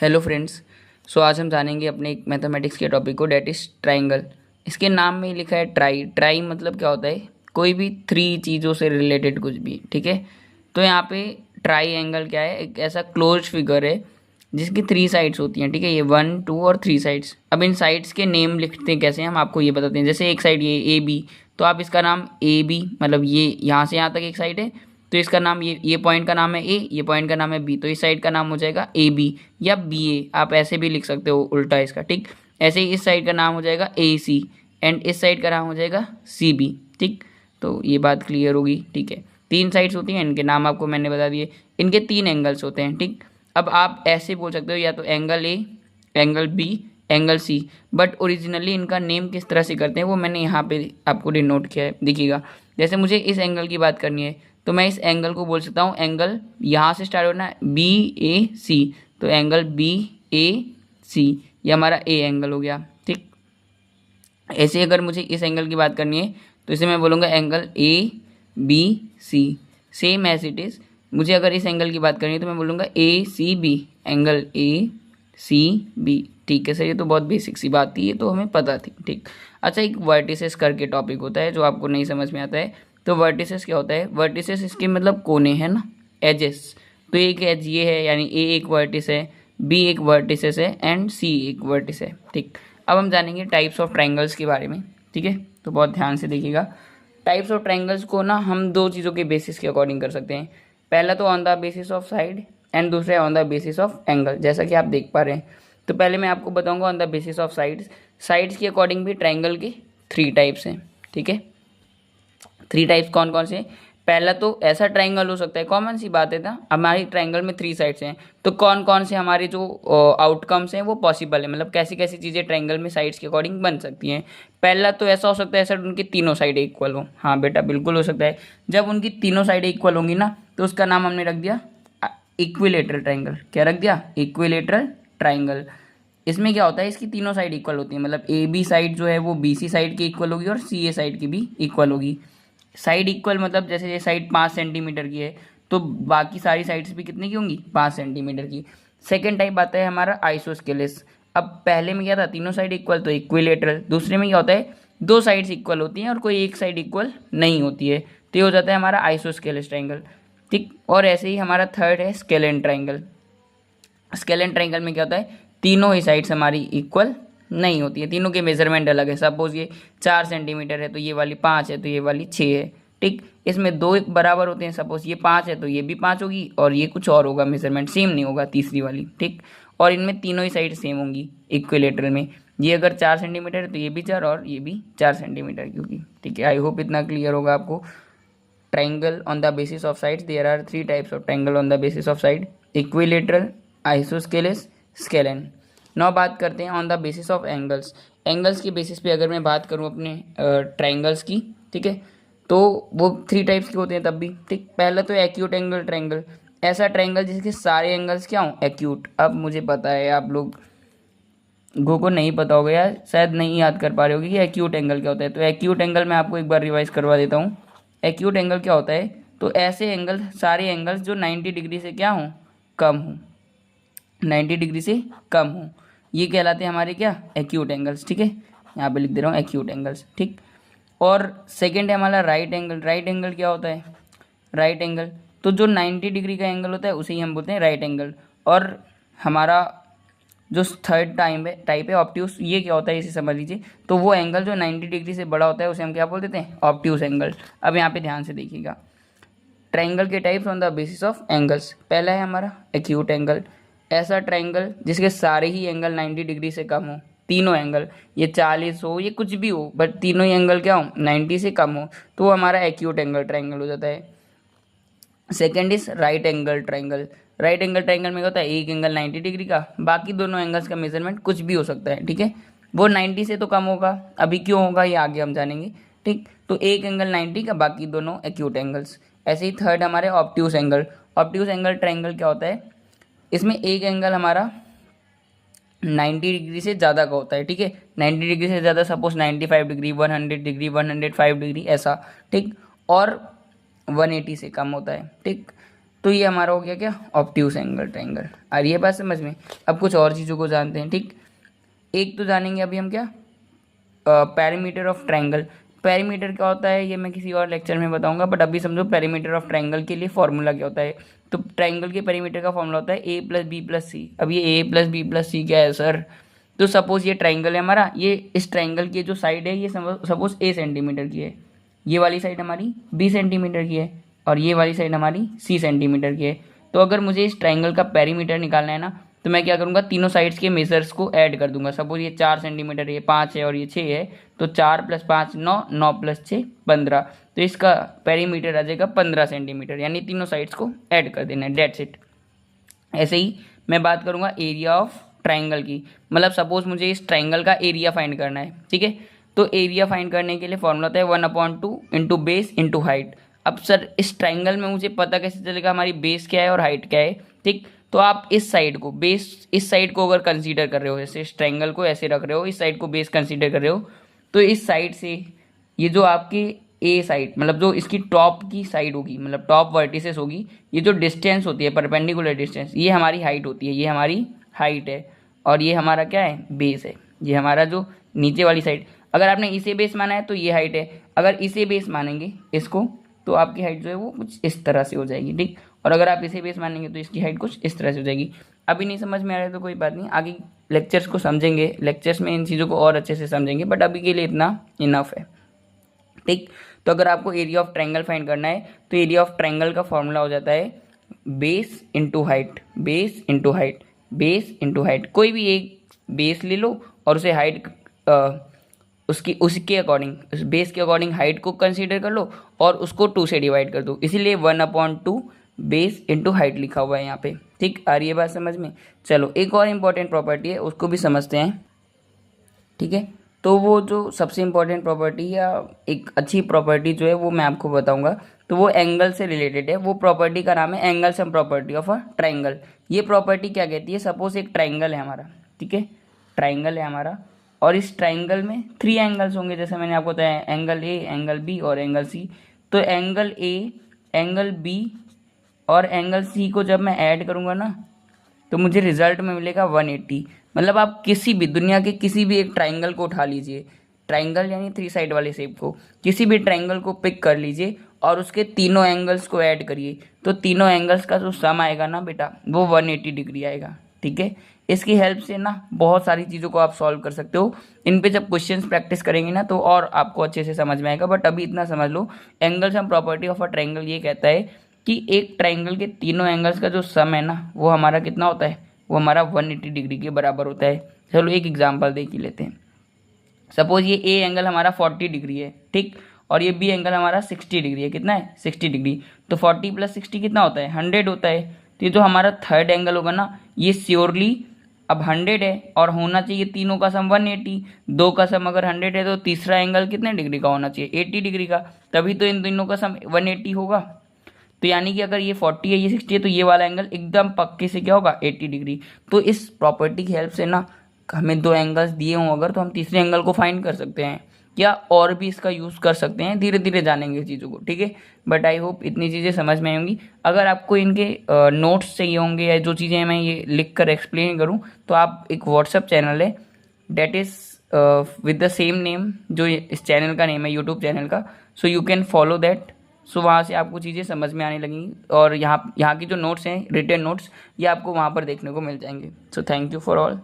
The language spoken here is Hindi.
Hello friends. आज हम जानेंगे अपने एक मैथमेटिक्स के टॉपिक को, डेट इज़ ट्राइंगल। इसके नाम में ही लिखा है ट्राई। ट्राई मतलब क्या होता है? कोई भी थ्री चीज़ों से रिलेटेड कुछ भी, ठीक है। तो यहाँ पे ट्राई एंगल क्या है? एक ऐसा क्लोज फिगर है जिसकी थ्री साइड्स होती हैं, ठीक है। ये 1 2 और 3 साइड्स। अब इन साइड्स के नेम लिखते हैं कैसे, हम आपको ये बताते हैं। जैसे एक साइड ये ए बी, तो आप इसका नाम ए बी, मतलब ये यहाँ से यहाँ तक एक साइड है, तो इसका नाम ये पॉइंट का नाम है ए, ये पॉइंट का नाम है बी, तो इस साइड का नाम हो जाएगा ए बी या बी ए। आप ऐसे भी लिख सकते हो उल्टा इसका, ठीक। ऐसे ही इस साइड का नाम हो जाएगा ए सी एंड इस साइड का नाम हो जाएगा सी बी, ठीक। तो ये बात क्लियर होगी, ठीक है। तीन साइड्स होती हैं, इनके नाम आपको मैंने बता दिए। इनके तीन एंगल्स होते हैं, ठीक। अब आप ऐसे बोल सकते हो या तो angle a, angle b, angle c, but originally इनका नेम किस तरह से करते हैं वो मैंने यहाँ पे आपको डिनोट किया है, देखिएगा। जैसे मुझे इस एंगल की बात करनी है तो मैं इस एंगल को बोल सकता हूँ, एंगल यहाँ से स्टार्ट होना है बी ए सी, तो एंगल बी ए सी, ये हमारा ए एंगल हो गया, ठीक। ऐसे अगर मुझे इस एंगल की बात करनी है तो इसे मैं बोलूँगा angle a b c, same as it is. मुझे अगर इस एंगल की बात करनी है तो मैं बोलूँगा A C B, angle A C B, ठीक है सर। ये तो बहुत बेसिक सी बात थी, ये तो हमें पता थी, ठीक। अच्छा, एक वर्टिसेस करके टॉपिक होता है जो आपको नहीं समझ में आता है। तो वर्टिसेस क्या होता है? वर्टिसेस इसके मतलब कोने हैं ना, एजेस। तो एक एज ये है, यानी ए एक वर्टिस है, बी एक वर्टिसेस है एंड सी एक वर्टिस है, ठीक। अब हम जानेंगे टाइप्स ऑफ ट्राइंगल्स के बारे में, ठीक है। तो बहुत ध्यान से देखिएगा। टाइप्स ऑफ ट्राइंगल्स को ना हम दो चीज़ों के बेसिस के अकॉर्डिंग कर सकते हैं। पहला तो on the basis of side and दूसरा है on the basis of angle, जैसा कि आप देख पा रहे हैं। तो पहले मैं आपको बताऊंगा on the basis of sides. Sides के अकॉर्डिंग भी ट्राइंगल के थ्री टाइप्स हैं, ठीक है। थ्री टाइप्स कौन कौन से? पहला तो ऐसा ट्राइंगल हो सकता है, कॉमन सी बात है ना, हमारी ट्राइंगल में थ्री साइड्स हैं, तो कौन कौन से हमारे जो आउटकम्स हैं वो पॉसिबल है, मतलब कैसी कैसी चीज़ें ट्राइंगल में साइड्स के अकॉर्डिंग बन सकती हैं। पहला तो ऐसा हो सकता है सर उनकी तीनों साइड इक्वल हो। हाँ बेटा, बिल्कुल हो सकता है। जब उनकी तीनों साइड इक्वल होंगी ना तो उसका नाम हमने रख दिया इक्विलेटरल ट्राइंगल। क्या रख दिया? Equilateral triangle. इसमें क्या होता है, इसकी तीनों साइड इक्वल होती है, मतलब ए बी साइड जो है वो बी सी साइड की इक्वल होगी और सी ए साइड की भी इक्वल होगी। साइड इक्वल मतलब जैसे ये साइड 5 सेंटीमीटर की है तो बाकी सारी साइड्स भी कितने की होंगी? 5 सेंटीमीटर की। सेकेंड टाइप आता है हमारा आइसोस्केलेस। अब पहले में क्या था, तीनों साइड इक्वल, तो इक्विलेटरल। दूसरे में क्या होता है, दो साइड्स इक्वल होती हैं और कोई एक साइड इक्वल नहीं होती है, तो ये हो जाता है हमारा आइसोस्केलेस ट्राइंगल, ठीक। और ऐसे ही हमारा थर्ड है स्केलेन ट्राइंगल। स्केलेन ट्राइंगल में क्या होता है, तीनों ही साइड्स हमारी इक्वल नहीं होती है, तीनों के मेजरमेंट अलग है। सपोज ये 4 सेंटीमीटर है तो ये वाली 5 है तो ये वाली 6 है, ठीक। इसमें दो बराबर होते हैं, सपोज ये 5 है तो ये भी 5 होगी और ये कुछ और होगा, मेजरमेंट सेम नहीं होगा तीसरी वाली, ठीक। और इनमें तीनों ही साइड सेम होंगी इक्विलेटरल में। ये अगर 4 सेंटीमीटर है तो ये भी 4 और ये भी 4 सेंटीमीटर की होगी, ठीक है। आई होप इतना क्लियर होगा आपको। Triangle on the basis of side, there are three types of triangle on the basis of side: equilateral, isosceles, scalene. Now बात करते हैं on the basis of angles. Angles के बेसिस पे अगर मैं बात करूं अपने ट्राइंगल्स की, ठीक है, तो वो थ्री टाइप्स के होते हैं तब भी, ठीक। पहला तो एक्यूट एंगल ट्राइंगल, ऐसा ट्राइंगल जिसके सारे एंगल्स क्या हों? एक्यूट। अब मुझे पता है आप लोग को नहीं पता होगा या शायद नहीं याद कर पा रहे होगे कि एक्यूट एंगल क्या होता है। तो एक्यूट एंगल मैं आपको एक बार रिवाइज करवा देता हूँ। एक्यूट एंगल क्या होता है, तो ऐसे एंगल, सारे एंगल्स जो 90 डिग्री से क्या हों? कम हों, 90 डिग्री से कम हो, ये कहलाते हैं हमारे क्या? एक्यूट एंगल्स, ठीक है। यहाँ पे लिख दे रहा हूँ एक्यूट एंगल्स, ठीक। और सेकेंड है हमारा राइट एंगल। राइट एंगल क्या होता है? राइट एंगल तो जो 90 डिग्री का एंगल होता है उसे ही हम बोलते हैं राइट एंगल। और हमारा जो थर्ड टाइप है ऑब्ट्यूस, ये क्या होता है इसे समझ लीजिए। तो वो एंगल जो 90 डिग्री से बड़ा होता है उसे हम क्या बोल देते हैं? Obtuse angle. अब यहाँ पे ध्यान से देखिएगा, ट्राइंगल के types on the basis of angles. पहला है हमारा एक्यूट एंगल, ऐसा ट्राइंगल जिसके सारे ही एंगल 90 डिग्री से कम हो, तीनों एंगल, ये 40 हो, ये कुछ भी हो, बट तीनों ही एंगल क्या हो? 90 से कम हो, तो वो हमारा एक्यूट एंगल ट्राइंगल हो जाता है। Second is right angle triangle. Right angle triangle में क्या होता है, एक एंगल 90 डिग्री का, बाकी दोनों एंगल्स का मेजरमेंट कुछ भी हो सकता है, ठीक है। वो 90 से तो कम होगा, अभी क्यों होगा ये आगे हम जानेंगे, ठीक। तो एक एंगल 90 का, बाकी दोनों एक्यूट एंगल्स। ऐसे ही थर्ड हमारे obtuse angle. Obtuse angle triangle क्या होता है, इसमें एक एंगल हमारा 90 डिग्री से ज़्यादा का होता है, ठीक है। 90 डिग्री से ज़्यादा, सपोज 95 डिग्री, 100 डिग्री, 105 डिग्री ऐसा, ठीक। और 180 से कम होता है, ठीक। तो ये हमारा हो गया क्या, ऑब्ट्यूस एंगल ट्रायंगल। आ रही है बात समझ में। अब कुछ और चीज़ों को जानते हैं। ठीक, एक तो जानेंगे अभी हम क्या, पेरीमीटर ऑफ ट्रायंगल। पेरीमीटर क्या होता है ये मैं किसी और लेक्चर में बताऊंगा, बट अभी समझो पेरीमीटर ऑफ ट्रायंगल के लिए फॉर्मूला क्या होता है। तो ट्रायंगल के पेरीमीटर का फॉर्मूला होता है ए प्लस बी प्लस सी। अब ये ए प्लस बी प्लस सी क्या है सर, तो सपोज ये ट्रायंगल है हमारा, ये इस ट्रायंगल की जो साइड है ये सपोज ए सेंटीमीटर की है, ये वाली साइड हमारी बी सेंटीमीटर की है, और ये वाली साइड हमारी सी सेंटीमीटर की है। तो अगर मुझे इस ट्रायंगल का पेरीमीटर निकालना है ना, तो मैं क्या करूँगा, तीनों साइड्स के मेजर्स को ऐड कर दूंगा। सपोज ये 4 सेंटीमीटर, ये 5 है और ये 6 है, तो 4 + 5 9, 9 + 6 15। तो इसका पेरीमीटर आ जाएगा 15 सेंटीमीटर, यानी तीनों साइड्स को ऐड कर देना है, डेट्स इट। ऐसे ही मैं बात करूँगा एरिया ऑफ ट्राइंगल की, मतलब सपोज मुझे इस ट्राइंगल का एरिया फाइंड करना है। ठीक है, तो एरिया फाइंड करने के लिए फॉर्मूला होता है 1/2 इंटू बेस इंटू हाइट। अब सर इस ट्राइंगल में मुझे पता कैसे चलेगा हमारी बेस क्या है और हाइट क्या है। ठीक, तो आप इस साइड को बेस, इस साइड को अगर कंसीडर कर रहे हो, जैसे इस ट्राइंगल को ऐसे रख रहे हो, इस साइड को बेस कंसीडर कर रहे हो, तो इस साइड से ये जो आपकी ए साइड, मतलब जो इसकी टॉप की साइड होगी, मतलब टॉप वर्टिसेस होगी, ये जो डिस्टेंस होती है परपेंडिकुलर डिस्टेंस, ये हमारी हाइट होती है, ये हमारी हाइट है, और ये हमारा क्या है, बेस है। ये हमारा जो नीचे वाली साइड, अगर आपने इसे बेस माना है तो ये हाइट है, अगर इसे बेस मानेंगे इसको, तो आपकी हाइट जो है वो कुछ इस तरह से हो जाएगी। ठीक, और अगर आप इसे बेस मानेंगे तो इसकी हाइट कुछ इस तरह से हो जाएगी। अभी नहीं समझ में आ रहा है तो कोई बात नहीं, आगे लेक्चर्स को समझेंगे, लेक्चर्स में इन चीज़ों को और अच्छे से समझेंगे, बट अभी के लिए इतना इनफ है। ठीक, तो अगर आपको एरिया ऑफ ट्रायंगल फाइंड करना है तो एरिया ऑफ ट्रायंगल का फॉर्मूला हो जाता है base into height, base into height, base into height. कोई भी एक बेस ले लो और उसे हाइट उसके अकॉर्डिंग, उस बेस के अकॉर्डिंग हाइट को कंसीडर कर लो और उसको 2 से डिवाइड कर दो, इसीलिए 1/2 बेस इंटू हाइट लिखा हुआ है यहाँ पे। ठीक, आ रही है बात समझ में। चलो एक और इम्पॉर्टेंट प्रॉपर्टी है, उसको भी समझते हैं। ठीक है, तो वो जो सबसे इम्पॉर्टेंट प्रॉपर्टी या एक अच्छी प्रॉपर्टी जो है वो मैं आपको बताऊंगा, तो वो एंगल से रिलेटेड है। वो प्रॉपर्टी का नाम है angle sum property of a triangle. ये प्रॉपर्टी क्या कहती है, सपोज एक ट्राइंगल है हमारा, ठीक है, ट्राइंगल है हमारा, और इस ट्राइंगल में 3 एंगल्स होंगे, जैसे मैंने आपको बताया, एंगल ए, एंगल बी और एंगल सी। तो एंगल ए, एंगल बी और एंगल सी को जब मैं ऐड करूँगा ना, तो मुझे रिजल्ट में मिलेगा 180। मतलब आप किसी भी दुनिया के किसी भी एक ट्राइंगल को उठा लीजिए, ट्राइंगल यानी 3 साइड वाले शेप को, किसी भी ट्राइंगल को पिक कर लीजिए और उसके तीनों एंगल्स को ऐड करिए, तो तीनों एंगल्स का जो सम आएगा ना बेटा, वो 180 डिग्री आएगा। ठीक है, इसकी हेल्प से ना बहुत सारी चीज़ों को आप सॉल्व कर सकते हो। इन पे जब क्वेश्चंस प्रैक्टिस करेंगे ना तो और आपको अच्छे से समझ में आएगा, बट अभी इतना समझ लो, angle sum property of a triangle ये कहता है कि एक ट्राइंगल के तीनों एंगल्स का जो सम है ना, वो हमारा कितना होता है, वो हमारा 180 डिग्री के बराबर होता है। चलो एक एग्जांपल देख ही लेते हैं। सपोज ये ए एंगल हमारा 40 डिग्री है, ठीक, और ये बी एंगल हमारा 60 डिग्री है। कितना है, 60 डिग्री। तो 40 + 60 कितना होता है, 100 होता है। तो ये जो हमारा थर्ड एंगल होगा ना, ये श्योरली अब 100 है और होना चाहिए तीनों का सम 180। दो का सम अगर 100 है तो तीसरा एंगल कितने डिग्री का होना चाहिए, 80 डिग्री का, तभी तो इन दोनों का सम 180 होगा। तो यानी कि अगर ये 40 है ये 60 है तो ये वाला एंगल एकदम पक्के से क्या होगा, 80 डिग्री। तो इस प्रॉपर्टी की हेल्प से ना हमें 2 एंगल्स दिए हों अगर, तो हम तीसरे एंगल को फाइंड कर सकते हैं, या और भी इसका यूज़ कर सकते हैं। धीरे धीरे जानेंगे चीज़ों को, ठीक है। बट आई होप इतनी चीज़ें समझ में आएंगी। अगर आपको इनके नोट्स चाहिए होंगे या जो चीज़ें मैं ये लिख कर एक्सप्लेन करूँ, तो आप एक व्हाट्सअप चैनल है, that is with the same name, जो इस चैनल का नेम है यूट्यूब चैनल का, so you can follow that. So वहाँ से आपको चीज़ें समझ में आने लगेंगी, और यहाँ की जो नोट्स हैं, रिटन नोट्स, ये आपको वहाँ पर देखने को मिल जाएंगे। So thank you for all.